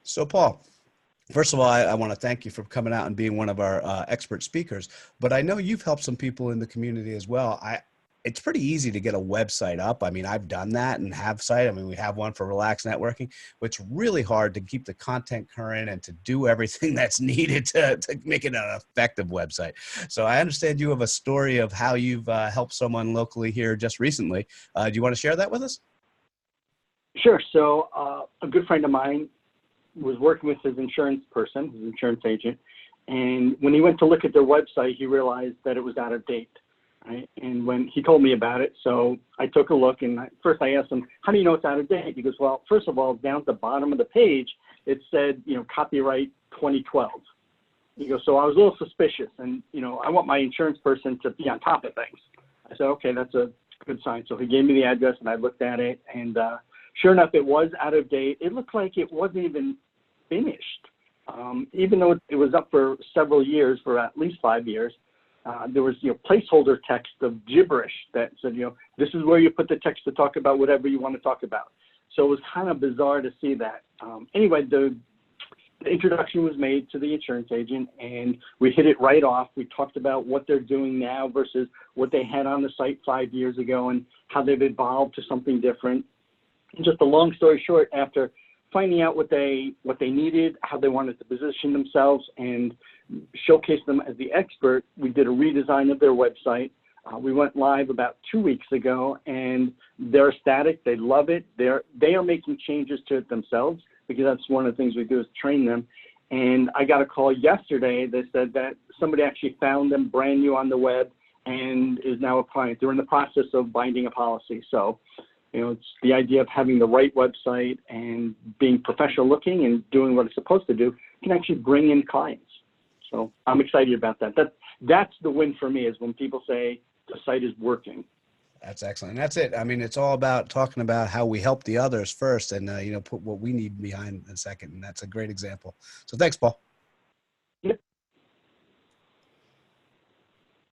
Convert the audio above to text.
So, Paul, first of all, I want to thank you for coming out and being one of our expert speakers. But I know you've helped some people in the community as well. It's pretty easy to get a website up. I mean, I've done that and have site. I mean, we have one for Relax Networking, but it's really hard to keep the content current and to do everything that's needed to make it an effective website. So I understand you have a story of how you've helped someone locally here just recently. Do you want to share that with us? Sure. So a good friend of mine was working with his insurance person, his insurance agent, and when he went to look at their website, he realized that it was out of date. Right? And when he told me about it, so I took a look, and first I asked him, how do you know it's out of date? He goes, well, first of all, down at the bottom of the page, it said, copyright 2012. He goes, so I was a little suspicious, and, I want my insurance person to be on top of things. I said, okay, that's a good sign. So he gave me the address, and I looked at it, and sure enough, it was out of date. It looked like it wasn't even finished. Even though it was up for several years, for at least 5 years, there was, placeholder text of gibberish that said, this is where you put the text to talk about whatever you want to talk about. So it was kind of bizarre to see that. Anyway, the introduction was made to the insurance agent, and we hit it right off. We talked about what they're doing now versus what they had on the site 5 years ago and how they've evolved to something different. And just a long story short, after finding out what they needed, how they wanted to position themselves and showcase them as the expert, we did a redesign of their website. We went live about 2 weeks ago, and they're ecstatic. They love it. They are making changes to it themselves, because that's one of the things we do is train them. And I got a call yesterday that said that somebody actually found them brand new on the web and is now a client. They're in the process of binding a policy. So, it's the idea of having the right website and being professional looking and doing what it's supposed to do can actually bring in clients. So I'm excited about that. That's the win for me, is when people say the site is working. That's excellent. And that's it. I mean, it's all about talking about how we help the others first and, put what we need behind in second. And that's a great example. So thanks, Paul.